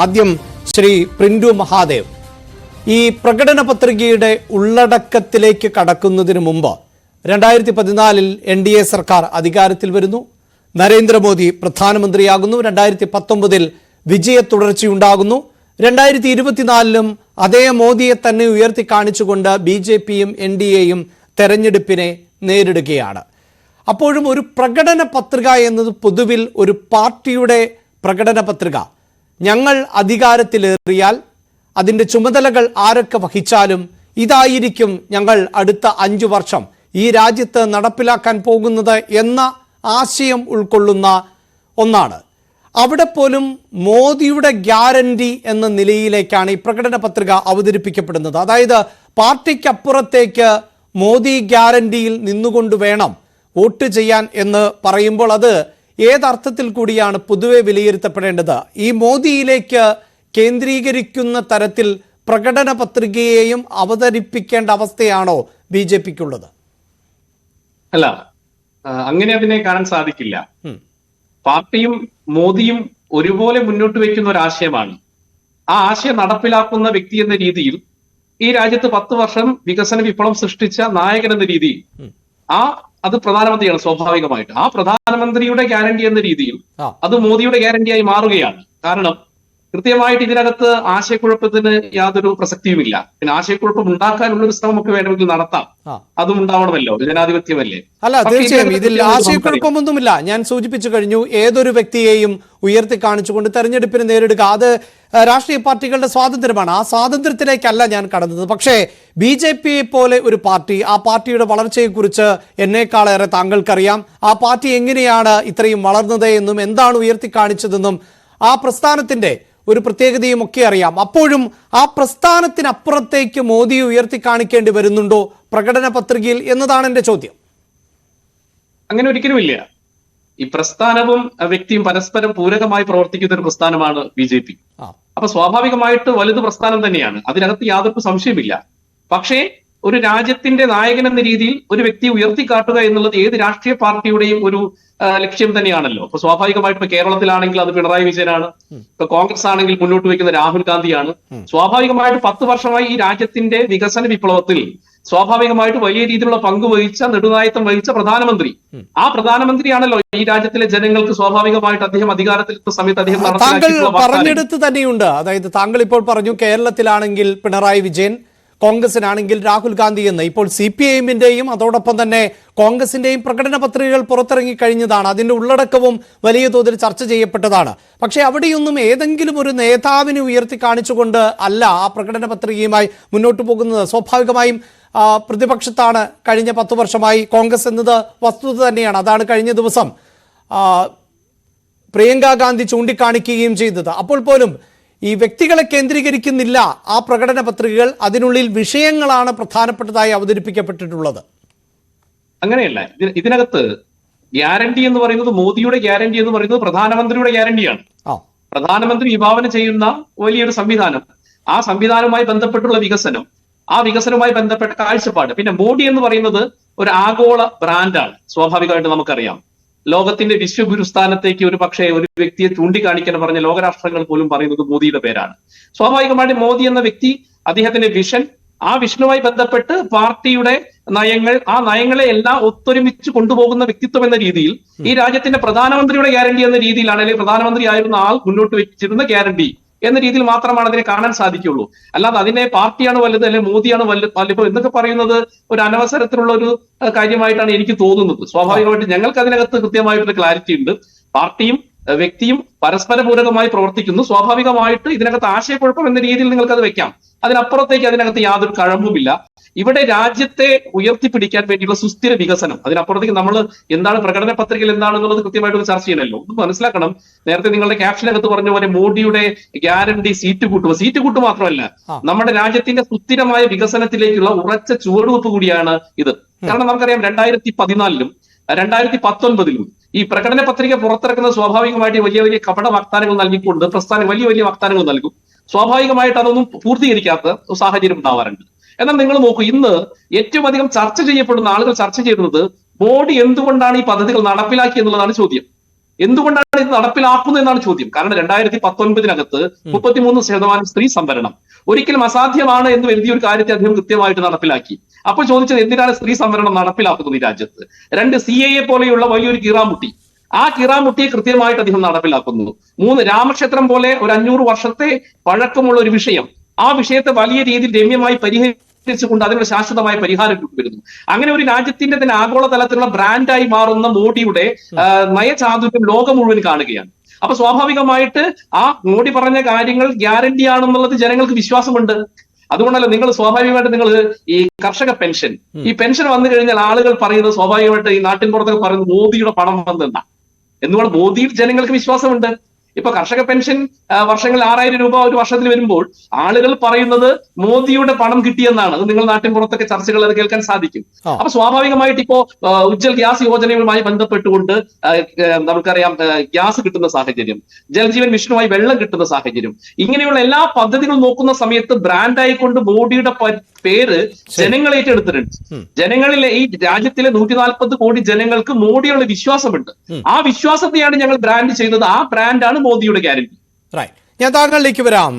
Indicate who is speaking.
Speaker 1: ആദ്യം ശ്രീ പ്രിന്റു മഹാദേവ്, ഈ പ്രകടന പത്രികയുടെ ഉള്ളടക്കത്തിലേക്ക് കടക്കുന്നതിന് മുമ്പ് 2014 NDA സർക്കാർ അധികാരത്തിൽ വരുന്നു. നരേന്ദ്രമോദി പ്രധാനമന്ത്രിയാകുന്നു. 2019 വിജയ തുടർച്ചയുണ്ടാകുന്നു. 2024 അതേ മോദിയെ തന്നെ ഉയർത്തി കാണിച്ചുകൊണ്ട് BJPയും NDAയും തെരഞ്ഞെടുപ്പിനെ നേരിടുകയാണ്. അപ്പോഴും ഒരു പ്രകടന പത്രിക എന്നത് പൊതുവിൽ ഒരു പാർട്ടിയുടെ പ്രകടന പത്രിക, ഞങ്ങൾ അധികാരത്തിലേറിയാൽ അതിൻ്റെ ചുമതലകൾ ആരൊക്കെ വഹിച്ചാലും ഇതായിരിക്കും ഞങ്ങൾ അടുത്ത 5 വർഷം ഈ രാജ്യത്ത് നടപ്പിലാക്കാൻ പോകുന്നത് എന്ന ആശയം ഉൾക്കൊള്ളുന്ന ഒന്നാണ്. അവിടെ പോലും മോദിയുടെ ഗ്യാരണ്ടി എന്ന നിലയിലേക്കാണ് ഈ പ്രകടന പത്രിക അവതരിപ്പിക്കപ്പെടുന്നത്. അതായത് പാർട്ടിക്കപ്പുറത്തേക്ക് മോദി ഗ്യാരണ്ടിയിൽ നിന്നുകൊണ്ട് വേണം വോട്ട് ചെയ്യാൻ എന്ന് പറയുമ്പോൾ അത് ഏതർത്ഥത്തിൽ കൂടിയാണ് പൊതുവെ വിലയിരുത്തപ്പെടേണ്ടത്? ഈ മോദിയിലേക്ക് കേന്ദ്രീകരിക്കുന്ന തരത്തിൽ പ്രകടന പത്രികയെയും അവതരിപ്പിക്കേണ്ട അവസ്ഥയാണോ BJPക്കുള്ളത്?
Speaker 2: അല്ല, അങ്ങനെ അതിനെ കാണാൻ സാധിക്കില്ല. പാർട്ടിയും മോദിയും ഒരുപോലെ മുന്നോട്ട് വയ്ക്കുന്ന ഒരു ആശയമാണ്. ആ ആശയം നടപ്പിലാക്കുന്ന വ്യക്തി എന്ന രീതിയിൽ ഈ രാജ്യത്ത് 10 വർഷം വികസന വിപ്ലവം സൃഷ്ടിച്ച നായകൻ എന്ന രീതിയിൽ അത് പ്രധാനമന്ത്രിയാണ്. സ്വാഭാവികമായിട്ട് ആ പ്രധാനമന്ത്രിയുടെ ഗ്യാരണ്ടി എന്ന രീതിയിൽ അത് മോദിയുടെ ഗ്യാരണ്ടിയായി മാറുകയാണ്. കാരണം കൃത്യമായിട്ട് ഇതിനകത്ത് ആശയക്കുഴപ്പത്തിന് യാതൊരു പ്രസക്തിയുമില്ല. പിന്നെ ആശയക്കുഴപ്പം ഉണ്ടാക്കാനുള്ള ഒരു ശ്രമം ഒക്കെ വേണമെങ്കിൽ നടത്താം, അതും ഉണ്ടാവണമല്ലോ, ജനാധിപത്യമല്ലേ.
Speaker 1: അല്ല, തീർച്ചയായും ഇതിൽ ആശയക്കുഴപ്പമൊന്നുമില്ല. ഞാൻ സൂചിപ്പിച്ചു കഴിഞ്ഞു, ഏതൊരു വ്യക്തിയെയും ഉയർത്തി കാണിച്ചുകൊണ്ട് തെരഞ്ഞെടുപ്പിനെ നേരിടുക അത് രാഷ്ട്രീയ പാർട്ടികളുടെ സ്വാതന്ത്ര്യമാണ്. ആ സ്വാതന്ത്ര്യത്തിലേക്കല്ല ഞാൻ കടന്നത്. പക്ഷേ BJPയെ പോലെ ഒരു പാർട്ടി, ആ പാർട്ടിയുടെ വളർച്ചയെക്കുറിച്ച് എന്നേക്കാളേറെ താങ്കൾക്കറിയാം. ആ പാർട്ടി എങ്ങനെയാണ് ഇത്രയും വളർന്നത് എന്നും എന്താണ് ഉയർത്തി കാണിച്ചതെന്നും ആ പ്രസ്ഥാനത്തിന്റെ ഒരു പ്രത്യേകതയും ഒക്കെ അറിയാം. അപ്പോഴും ആ പ്രസ്ഥാനത്തിനപ്പുറത്തേക്ക് മോദിയെ ഉയർത്തി കാണിക്കേണ്ടി വരുന്നുണ്ടോ പ്രകടന പത്രികയിൽ എന്നതാണ് എന്റെ ചോദ്യം.
Speaker 2: അങ്ങനെ ഒരിക്കലുമില്ല. ഈ പ്രസ്ഥാനവും വ്യക്തിയും പരസ്പരം പൂരകമായി പ്രവർത്തിക്കുന്ന ഒരു പ്രസ്ഥാനമാണ് BJP. അപ്പൊ സ്വാഭാവികമായിട്ട് വലുത് പ്രസ്ഥാനം തന്നെയാണ്, അതിനകത്ത് യാതൊരു സംശയമില്ല. പക്ഷേ ഒരു രാജ്യത്തിന്റെ നായകൻ എന്ന രീതിയിൽ ഒരു വ്യക്തിയെ ഉയർത്തിക്കാട്ടുക എന്നുള്ളത് ഏത് രാഷ്ട്രീയ പാർട്ടിയുടെയും ഒരു ലക്ഷ്യം തന്നെയാണല്ലോ. ഇപ്പൊ സ്വാഭാവികമായിട്ട് ഇപ്പൊ കേരളത്തിലാണെങ്കിൽ അത് പിണറായി വിജയനാണ്, ഇപ്പൊ കോൺഗ്രസ് ആണെങ്കിൽ മുന്നോട്ട് വയ്ക്കുന്ന രാഹുൽ ഗാന്ധിയാണ്. സ്വാഭാവികമായിട്ട് 10 വർഷമായി ഈ രാജ്യത്തിന്റെ വികസന വിപ്ലവത്തിൽ സ്വാഭാവികമായിട്ട് വലിയ രീതിയിലുള്ള പങ്ക് വഹിച്ച, നെടുനായത്വം വഹിച്ച പ്രധാനമന്ത്രി, ആ പ്രധാനമന്ത്രിയാണല്ലോ ഈ രാജ്യത്തിലെ ജനങ്ങൾക്ക് സ്വാഭാവികമായിട്ട് അദ്ദേഹം അധികാരത്തിലെത്തുന്ന സമയത്ത് അദ്ദേഹം
Speaker 1: താങ്കൾ പറഞ്ഞെടുത്ത് തന്നെയുണ്ട്. അതായത് താങ്കൾ ഇപ്പോൾ പറഞ്ഞു കേരളത്തിലാണെങ്കിൽ പിണറായി വിജയൻ, കോൺഗ്രസിനാണെങ്കിൽ രാഹുൽ ഗാന്ധി എന്ന്. ഇപ്പോൾ CPIഎമ്മിന്റെയും അതോടൊപ്പം തന്നെ കോൺഗ്രസിന്റെയും പ്രകടന പത്രികകൾ പുറത്തിറങ്ങി കഴിഞ്ഞതാണ്. അതിന്റെ ഉള്ളടക്കവും വലിയ തോതിൽ ചർച്ച ചെയ്യപ്പെട്ടതാണ്. പക്ഷേ അവിടെയൊന്നും ഏതെങ്കിലും ഒരു നേതാവിനെ ഉയർത്തി കാണിച്ചുകൊണ്ട് അല്ല ആ പ്രകടന പത്രികയുമായി മുന്നോട്ട് പോകുന്നത്. സ്വാഭാവികമായും പ്രതിപക്ഷത്താണ് കഴിഞ്ഞ 10 വർഷമായി കോൺഗ്രസ് എന്നത് വസ്തുത തന്നെയാണ്. അതാണ് കഴിഞ്ഞ ദിവസം പ്രിയങ്ക ഗാന്ധി ചൂണ്ടിക്കാണിക്കുകയും ചെയ്തത്. അപ്പോൾ പോലും ഈ വ്യക്തികളെ കേന്ദ്രീകരിക്കുന്നില്ല ആ പ്രകടന പത്രികകൾ, അതിനുള്ളിൽ വിഷയങ്ങളാണ് പ്രധാനപ്പെട്ടതായി അവതരിപ്പിക്കപ്പെട്ടിട്ടുള്ളത്.
Speaker 2: അങ്ങനെയല്ല, ഇതിനകത്ത് ഗ്യാരണ്ടി എന്ന് പറയുന്നത്, മോദിയുടെ ഗ്യാരണ്ടി എന്ന് പറയുന്നത് പ്രധാനമന്ത്രിയുടെ ഗ്യാരണ്ടിയാണ്. പ്രധാനമന്ത്രി വിഭാവന ചെയ്യുന്ന വലിയൊരു സംവിധാനം, ആ സംവിധാനവുമായി ബന്ധപ്പെട്ടുള്ള വികസനം, ആ വികസനവുമായി ബന്ധപ്പെട്ട കാഴ്ചപ്പാട്. പിന്നെ മോഡി എന്ന് പറയുന്നത് ഒരു ആഗോള ബ്രാൻഡാണ്. സ്വാഭാവികമായിട്ട് നമുക്കറിയാം, ലോകത്തിന്റെ വിശ്വഗുരുസ്ഥാനത്തേക്ക് ഒരു പക്ഷേ ഒരു വ്യക്തിയെ ചൂണ്ടിക്കാണിക്കാൻ പറഞ്ഞ ലോകരാഷ്ട്രങ്ങൾ പോലും പറയുന്നത് മോദിയുടെ പേരാണ്. സ്വാഭാവികമായിട്ട് മോദി എന്ന വ്യക്തി, അദ്ദേഹത്തിന്റെ വിഷൻ, ആ വിഷനുമായി ബന്ധപ്പെട്ട് പാർട്ടിയുടെ നയങ്ങൾ, ആ നയങ്ങളെ എല്ലാം ഒത്തൊരുമിച്ച് കൊണ്ടുപോകുന്ന വ്യക്തിത്വം എന്ന രീതിയിൽ ഈ രാജ്യത്തിന്റെ പ്രധാനമന്ത്രിയുടെ ഗ്യാരണ്ടി എന്ന രീതിയിലാണ്, അല്ലെങ്കിൽ പ്രധാനമന്ത്രി ആയിരുന്ന ആൾ മുന്നോട്ട് വെച്ചിരുന്ന ഗ്യാരണ്ടി എന്ന രീതിയിൽ മാത്രമാണ് അതിനെ കാണാൻ സാധിക്കുള്ളൂ. അല്ലാതെ അതിനെ പാർട്ടിയാണ് വലുത് അല്ലെങ്കിൽ മോദിയാണ് വലുത് എന്നൊക്കെ പറയുന്നത് ഒരു അനവസരത്തിലുള്ള ഒരു കാര്യമായിട്ടാണ് എനിക്ക് തോന്നുന്നത്. സ്വാഭാവികമായിട്ട് ഞങ്ങൾക്ക് അതിനകത്ത് കൃത്യമായിട്ടൊരു ക്ലാരിറ്റി ഉണ്ട്. പാർട്ടിയും വ്യക്തിയും പരസ്പര പൂരകമായി പ്രവർത്തിക്കുന്നു. സ്വാഭാവികമായിട്ട് ഇതിനകത്ത് ആശയക്കുഴപ്പം എന്ന രീതിയിൽ നിങ്ങൾക്ക് അത് വെക്കാം. അതിനപ്പുറത്തേക്ക് അതിനകത്ത് യാതൊരു കഴമ്പുമില്ല. ഇവിടെ രാജ്യത്തെ ഉയർത്തിപ്പിടിക്കാൻ വേണ്ടിയുള്ള സുസ്ഥിര വികസനം, അതിനപ്പുറത്തേക്ക് നമ്മൾ എന്താണ് പ്രകടന പത്രികയിൽ എന്താണെന്നുള്ളത് കൃത്യമായിട്ട് ഒരു ചർച്ച ചെയ്യണമല്ലോ. ഒന്ന് മനസ്സിലാക്കണം, നേരത്തെ നിങ്ങളുടെ ക്യാപ്ഷനകത്ത് പറഞ്ഞ പോലെ മോഡിയുടെ ഗ്യാരണ്ടി സീറ്റ് കൂട്ട് മാത്രമല്ല, നമ്മുടെ രാജ്യത്തിന്റെ സുസ്ഥിരമായ വികസനത്തിലേക്കുള്ള ഉറച്ച ചുവടുവെപ്പ് കൂടിയാണ് ഇത്. കാരണം നമുക്കറിയാം 2014 2019 ഈ പ്രകടന പത്രിക പുറത്തിറക്കുന്നത് സ്വാഭാവികമായിട്ട് വലിയ വലിയ കപട വാഗ്ദാനങ്ങൾ നൽകിക്കൊണ്ട് പ്രസ്ഥാനം വലിയ വാഗ്ദാനങ്ങൾ നൽകും. സ്വാഭാവികമായിട്ട് അതൊന്നും പൂർത്തീകരിക്കാത്ത സാഹചര്യം ഉണ്ടാവാറുണ്ട്. എന്നാൽ നിങ്ങൾ നോക്കൂ, ഇന്ന് ഏറ്റവും അധികം ചർച്ച ചെയ്യപ്പെടുന്ന, ആളുകൾ ചർച്ച ചെയ്യുന്നത് മോഡി എന്തുകൊണ്ടാണ് ഈ പദ്ധതികൾ നടപ്പിലാക്കി എന്നുള്ളതാണ് ചോദ്യം. എന്തുകൊണ്ടാണ് ഇത് നടപ്പിലാക്കുന്നത് എന്നാണ് ചോദ്യം. കാരണം 2019 33% സ്ത്രീ സംവരണം ഒരിക്കലും അസാധ്യമാണ് എന്ന് എഴുതിയ ഒരു കാര്യത്തെ അദ്ദേഹം കൃത്യമായിട്ട് നടപ്പിലാക്കി. അപ്പോൾ ചോദിച്ചത് എന്തിനാണ് സ്ത്രീ സംവരണം നടപ്പിലാക്കുന്നത് ഈ രാജ്യത്ത്? 2 CAA പോലെയുള്ള വലിയൊരു കീറാമുട്ടി, ആ കീറാമുട്ടിയെ കൃത്യമായിട്ട് അദ്ദേഹം നടപ്പിലാക്കുന്നു. 3 രാമക്ഷേത്രം പോലെ ഒരു 500 വർഷത്തെ പഴക്കമുള്ള ഒരു വിഷയം, ആ വിഷയത്തെ വലിയ രീതിയിൽ രമ്യമായി കൊണ്ട് അതിനുള്ള ശാശ്വതമായ പരിഹാരം കൊണ്ടുവരുന്നു. അങ്ങനെ ഒരു രാജ്യത്തിന്റെ തന്നെ ആഗോളതലത്തിലുള്ള ബ്രാൻഡായി മാറുന്ന മോഡിയുടെ നയചാതുര്യം ലോകം മുഴുവൻ കാണുകയാണ്. അപ്പൊ സ്വാഭാവികമായിട്ട് ആ മോഡി പറഞ്ഞ കാര്യങ്ങൾ ഗ്യാരണ്ടി ആണെന്നുള്ളത് ജനങ്ങൾക്ക് വിശ്വാസമുണ്ട്. അതുകൊണ്ടല്ല നിങ്ങൾ സ്വാഭാവികമായിട്ട് നിങ്ങൾ ഈ കർഷക പെൻഷൻ, ഈ പെൻഷൻ വന്നു കഴിഞ്ഞാൽ ആളുകൾ പറയുന്നത് സ്വാഭാവികമായിട്ട് ഈ നാട്ടിൻ പുറത്തൊക്കെ പറയുന്നത് മോദിയുടെ പണം വന്നെന്നാ. എന്തുകൊണ്ട് മോദിയിൽ ജനങ്ങൾക്ക് വിശ്വാസമുണ്ട്. ഇപ്പൊ കർഷക പെൻഷൻ വർഷങ്ങളിൽ 6000 രൂപ ഒരു വർഷത്തിൽ വരുമ്പോൾ ആളുകൾ പറയുന്നത് മോദിയുടെ പണം കിട്ടിയെന്നാണ്. അത് നിങ്ങൾ നാട്ടിൻ പുറത്തൊക്കെ ചർച്ചകൾ അത് കേൾക്കാൻ സാധിക്കും. അപ്പൊ സ്വാഭാവികമായിട്ട് ഇപ്പോ ഉജ്ജൽ ഗ്യാസ് യോജനയുമായി ബന്ധപ്പെട്ടുകൊണ്ട് നമുക്കറിയാം ഗ്യാസ് കിട്ടുന്ന സാഹചര്യം, ജൽജീവൻ മിഷനുമായി വെള്ളം കിട്ടുന്ന സാഹചര്യം, ഇങ്ങനെയുള്ള എല്ലാ പദ്ധതികളും നോക്കുന്ന സമയത്ത് ബ്രാൻഡായിക്കൊണ്ട് മോഡിയുടെ പേര് ജനങ്ങൾ ഏറ്റെടുത്തിട്ടുണ്ട്. ജനങ്ങളിലെ ഈ രാജ്യത്തിലെ 140 കോടി ജനങ്ങൾക്ക് മോഡിയുള്ള വിശ്വാസമുണ്ട്. ആ വിശ്വാസത്തെയാണ് ഞങ്ങൾ ബ്രാൻഡ് ചെയ്യുന്നത്. ആ ബ്രാൻഡാണ് മോദിയുടെ ഗ്യാരണ്ടി.
Speaker 1: ഞാൻ താങ്കളിലേക്ക് വരാം.